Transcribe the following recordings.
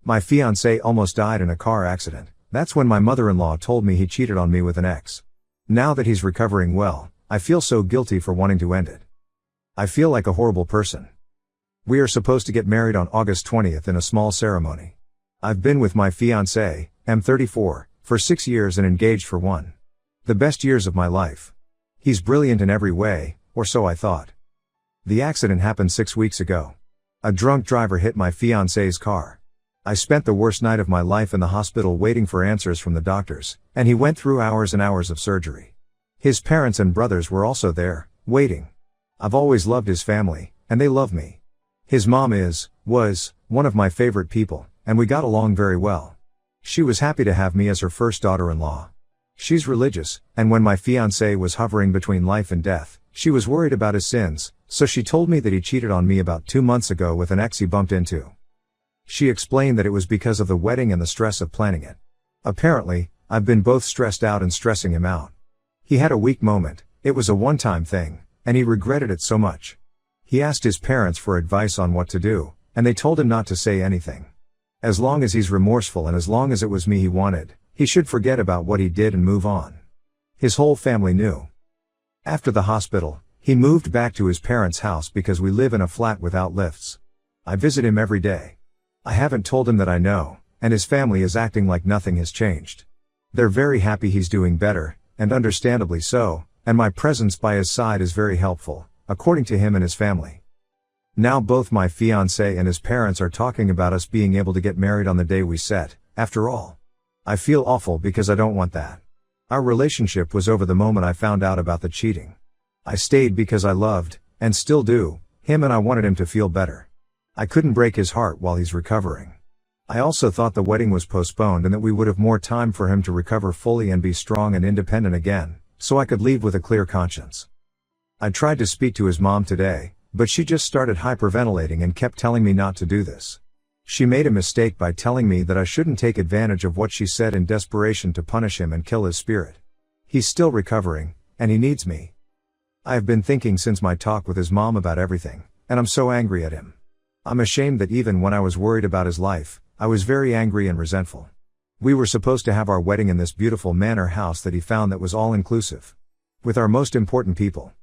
My fiancé almost died in a car accident. That's when my mother-in-law told me he cheated on me with an ex. Now that he's recovering well, I feel so guilty for wanting to end it. I feel like a horrible person. We are supposed to get married on August 20th in a small ceremony. I've been with my fiancé, I'm 34, for 6 years and engaged for 1. The best years of my life. He's brilliant in every way, or so I thought. The accident happened 6 weeks ago. A drunk driver hit my fiancé's car. I spent the worst night of my life in the hospital waiting for answers from the doctors, and he went through hours and hours of surgery. His parents and brothers were also there, waiting. I've always loved his family, and they love me. His mom was, one of my favorite people, and we got along very well. She was happy to have me as her first daughter-in-law. She's religious, and when my fiancé was hovering between life and death, she was worried about his sins, so she told me that he cheated on me about 2 months ago with an ex he bumped into. She explained that it was because of the wedding and the stress of planning it. Apparently, I've been both stressed out and stressing him out. He had a weak moment, it was a one-time thing, and he regretted it so much. He asked his parents for advice on what to do, and they told him not to say anything. As long as he's remorseful and as long as it was me he wanted, he should forget about what he did and move on. His whole family knew. After the hospital, he moved back to his parents' house because we live in a flat without lifts. I visit him every day. I haven't told him that I know, and his family is acting like nothing has changed. They're very happy he's doing better, and understandably so, and my presence by his side is very helpful, according to him and his family. Now both my fiancé and his parents are talking about us being able to get married on the day we set. After all, I feel awful because I don't want that. Our relationship was over the moment I found out about the cheating. I stayed because I loved, and still do, him, and I wanted him to feel better. I couldn't break his heart while he's recovering. I also thought the wedding was postponed and that we would have more time for him to recover fully and be strong and independent again, so I could leave with a clear conscience. I tried to speak to his mom today, but she just started hyperventilating and kept telling me not to do this. She made a mistake by telling me that I shouldn't take advantage of what she said in desperation to punish him and kill his spirit. He's still recovering, and he needs me. I have been thinking since my talk with his mom about everything, and I'm so angry at him. I'm ashamed that even when I was worried about his life, I was very angry and resentful. We were supposed to have our wedding in this beautiful manor house that he found that was all-inclusive. With our most important people.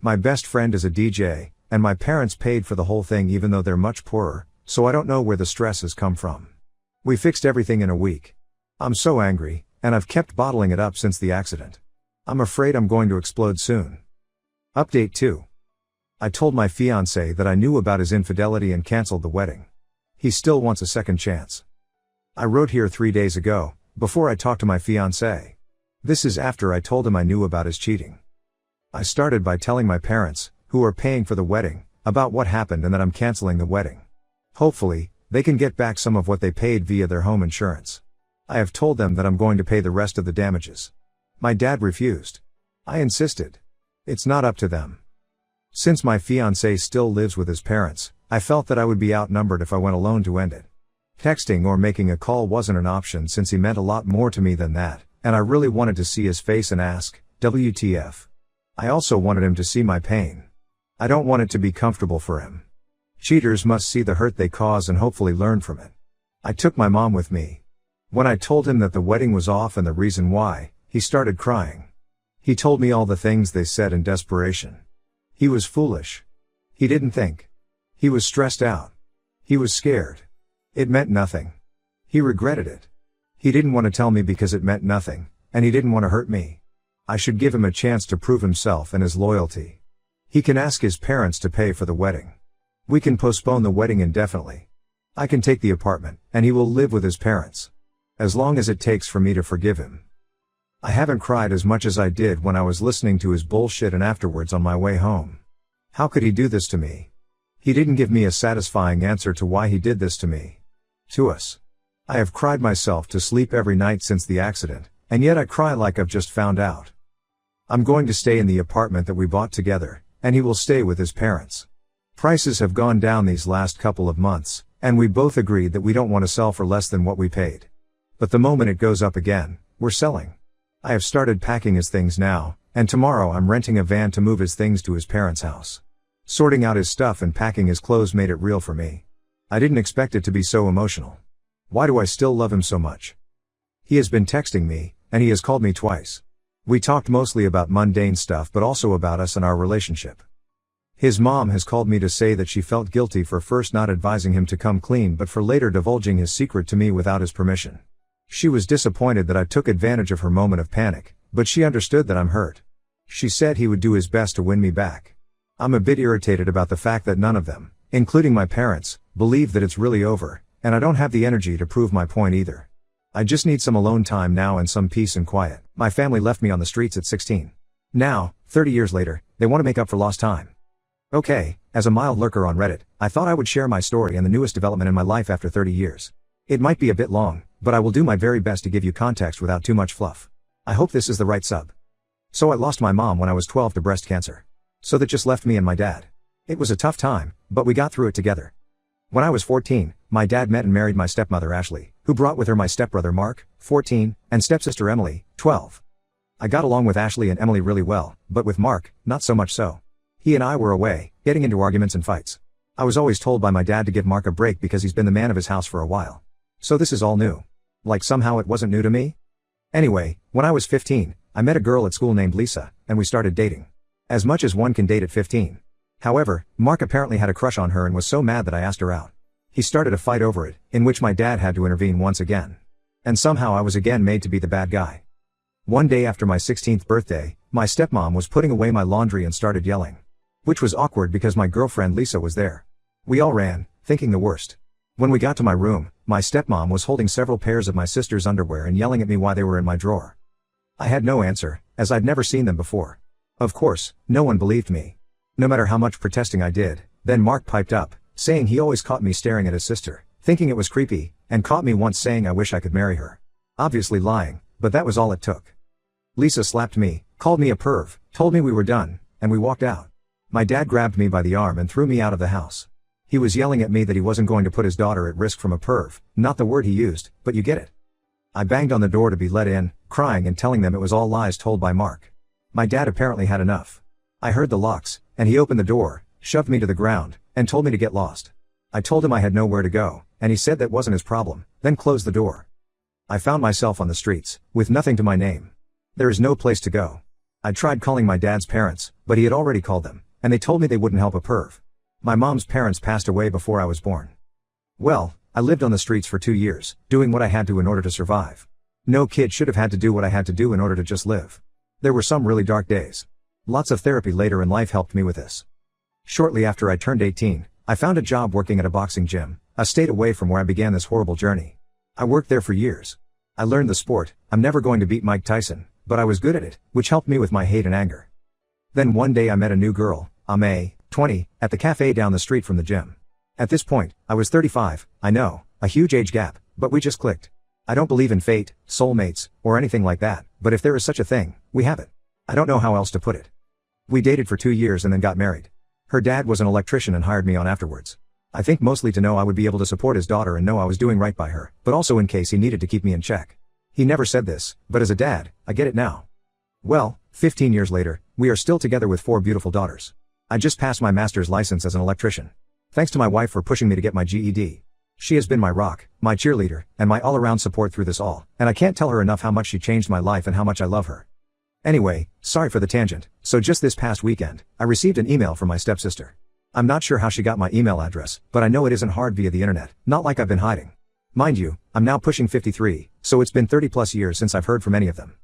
My best friend is a DJ, and my parents paid for the whole thing even though they're much poorer, so I don't know where the stress has come from. We fixed everything in a week. I'm so angry, and I've kept bottling it up since the accident. I'm afraid I'm going to explode soon. Update 2. I told my fiancé that I knew about his infidelity and canceled the wedding. He still wants a second chance. I wrote here 3 days ago, before I talked to my fiancé. This is after I told him I knew about his cheating. I started by telling my parents, who are paying for the wedding, about what happened and that I'm canceling the wedding. Hopefully, they can get back some of what they paid via their home insurance. I have told them that I'm going to pay the rest of the damages. My dad refused. I insisted. It's not up to them. Since my fiancé still lives with his parents, I felt that I would be outnumbered if I went alone to end it. Texting or making a call wasn't an option since he meant a lot more to me than that, and I really wanted to see his face and ask, WTF? I also wanted him to see my pain. I don't want it to be comfortable for him. Cheaters must see the hurt they cause and hopefully learn from it. I took my mom with me. When I told him that the wedding was off and the reason why, he started crying. He told me all the things they said in desperation. He was foolish. He didn't think. He was stressed out. He was scared. It meant nothing. He regretted it. He didn't want to tell me because it meant nothing, and he didn't want to hurt me. I should give him a chance to prove himself and his loyalty. He can ask his parents to pay for the wedding. We can postpone the wedding indefinitely. I can take the apartment, and he will live with his parents. As long as it takes for me to forgive him. I haven't cried as much as I did when I was listening to his bullshit and afterwards on my way home. How could he do this to me? He didn't give me a satisfying answer to why he did this to me. To us. I have cried myself to sleep every night since the accident, and yet I cry like I've just found out. I'm going to stay in the apartment that we bought together, and he will stay with his parents. Prices have gone down these last couple of months, and we both agreed that we don't want to sell for less than what we paid. But the moment it goes up again, we're selling. I have started packing his things now, and tomorrow I'm renting a van to move his things to his parents' house. Sorting out his stuff and packing his clothes made it real for me. I didn't expect it to be so emotional. Why do I still love him so much? He has been texting me, and he has called me twice. We talked mostly about mundane stuff but also about us and our relationship. His mom has called me to say that she felt guilty for first not advising him to come clean but for later divulging his secret to me without his permission. She was disappointed that I took advantage of her moment of panic, but she understood that I'm hurt. She said he would do his best to win me back. I'm a bit irritated about the fact that none of them, including my parents, believe that it's really over, and I don't have the energy to prove my point either. I just need some alone time now and some peace and quiet. My family left me on the streets at 16. Now, 30 years later, they want to make up for lost time. Okay, as a mild lurker on Reddit, I thought I would share my story and the newest development in my life after 30 years. It might be a bit long, but I will do my very best to give you context without too much fluff. I hope this is the right sub. So I lost my mom when I was 12 to breast cancer. So that just left me and my dad. It was a tough time, but we got through it together. When I was 14, my dad met and married my stepmother Ashley, who brought with her my stepbrother Mark, 14, and stepsister Emily, 12. I got along with Ashley and Emily really well, but with Mark, not so much so. He and I were away, getting into arguments and fights. I was always told by my dad to give Mark a break because he's been the man of his house for a while. So this is all new. Like somehow it wasn't new to me? Anyway, when I was 15, I met a girl at school named Lisa, and we started dating. As much as one can date at 15. However, Mark apparently had a crush on her and was so mad that I asked her out. He started a fight over it, in which my dad had to intervene once again. And somehow I was again made to be the bad guy. One day after my 16th birthday, my stepmom was putting away my laundry and started yelling. Which was awkward because my girlfriend Lisa was there. We all ran, thinking the worst. When we got to my room, my stepmom was holding several pairs of my sister's underwear and yelling at me why they were in my drawer. I had no answer, as I'd never seen them before. Of course, no one believed me. No matter how much protesting I did, then Mark piped up, saying he always caught me staring at his sister, thinking it was creepy, and caught me once saying I wish I could marry her. Obviously lying, but that was all it took. Lisa slapped me, called me a perv, told me we were done, and we walked out. My dad grabbed me by the arm and threw me out of the house. He was yelling at me that he wasn't going to put his daughter at risk from a perv, not the word he used, but you get it. I banged on the door to be let in, crying and telling them it was all lies told by Mark. My dad apparently had enough. I heard the locks, and he opened the door, shoved me to the ground, and told me to get lost. I told him I had nowhere to go, and he said that wasn't his problem, then closed the door. I found myself on the streets, with nothing to my name. There is no place to go. I tried calling my dad's parents, but he had already called them, and they told me they wouldn't help a perv. My mom's parents passed away before I was born. Well, I lived on the streets for 2 years, doing what I had to in order to survive. No kid should have had to do what I had to do in order to just live. There were some really dark days. Lots of therapy later in life helped me with this. Shortly after I turned 18, I found a job working at a boxing gym, a state away from where I began this horrible journey. I worked there for years. I learned the sport. I'm never going to beat Mike Tyson, but I was good at it, which helped me with my hate and anger. Then one day I met a new girl, Ame, 20, at the cafe down the street from the gym. At this point, I was 35, I know, a huge age gap, but we just clicked. I don't believe in fate, soulmates, or anything like that, but if there is such a thing, we have it. I don't know how else to put it. We dated for 2 years and then got married. Her dad was an electrician and hired me on afterwards. I think mostly to know I would be able to support his daughter and know I was doing right by her, but also in case he needed to keep me in check. He never said this, but as a dad, I get it now. Well, 15 years later, we are still together with 4 beautiful daughters. I just passed my master's license as an electrician. Thanks to my wife for pushing me to get my GED. She has been my rock, my cheerleader, and my all-around support through this all, and I can't tell her enough how much she changed my life and how much I love her. Anyway, sorry for the tangent. So just this past weekend, I received an email from my stepsister. I'm not sure how she got my email address, but I know it isn't hard via the internet, not like I've been hiding. Mind you, I'm now pushing 53, so it's been 30 plus years since I've heard from any of them.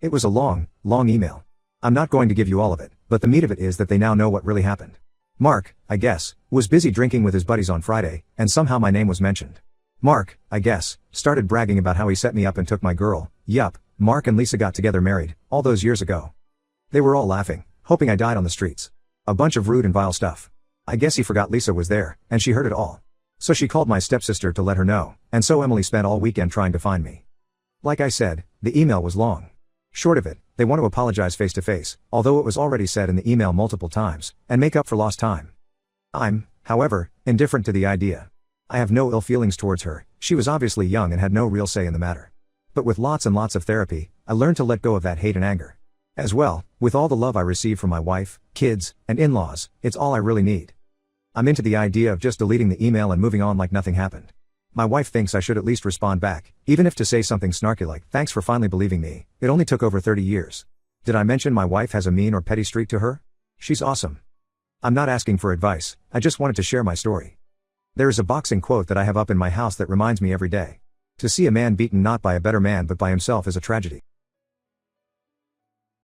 It was a long email. I'm not going to give you all of it, but the meat of it is that they now know what really happened. Mark, I guess, was busy drinking with his buddies on Friday, and somehow my name was mentioned. Mark, I guess, started bragging about how he set me up and took my girl. Yup, Mark and Lisa got together married, all those years ago. They were all laughing, hoping I died on the streets. A bunch of rude and vile stuff. I guess he forgot Lisa was there, and she heard it all. So she called my stepsister to let her know, and so Emily spent all weekend trying to find me. Like I said, the email was long. Short of it, they want to apologize face to face, although it was already said in the email multiple times, and make up for lost time. I'm, however, indifferent to the idea. I have no ill feelings towards her. She was obviously young and had no real say in the matter. But with lots and lots of therapy, I learned to let go of that hate and anger. As well, with all the love I receive from my wife, kids, and in-laws, it's all I really need. I'm into the idea of just deleting the email and moving on like nothing happened. My wife thinks I should at least respond back, even if to say something snarky like, "Thanks for finally believing me. It only took over 30 years. Did I mention my wife has a mean or petty streak to her? She's awesome. I'm not asking for advice, I just wanted to share my story. There is a boxing quote that I have up in my house that reminds me every day. To see a man beaten not by a better man but by himself is a tragedy.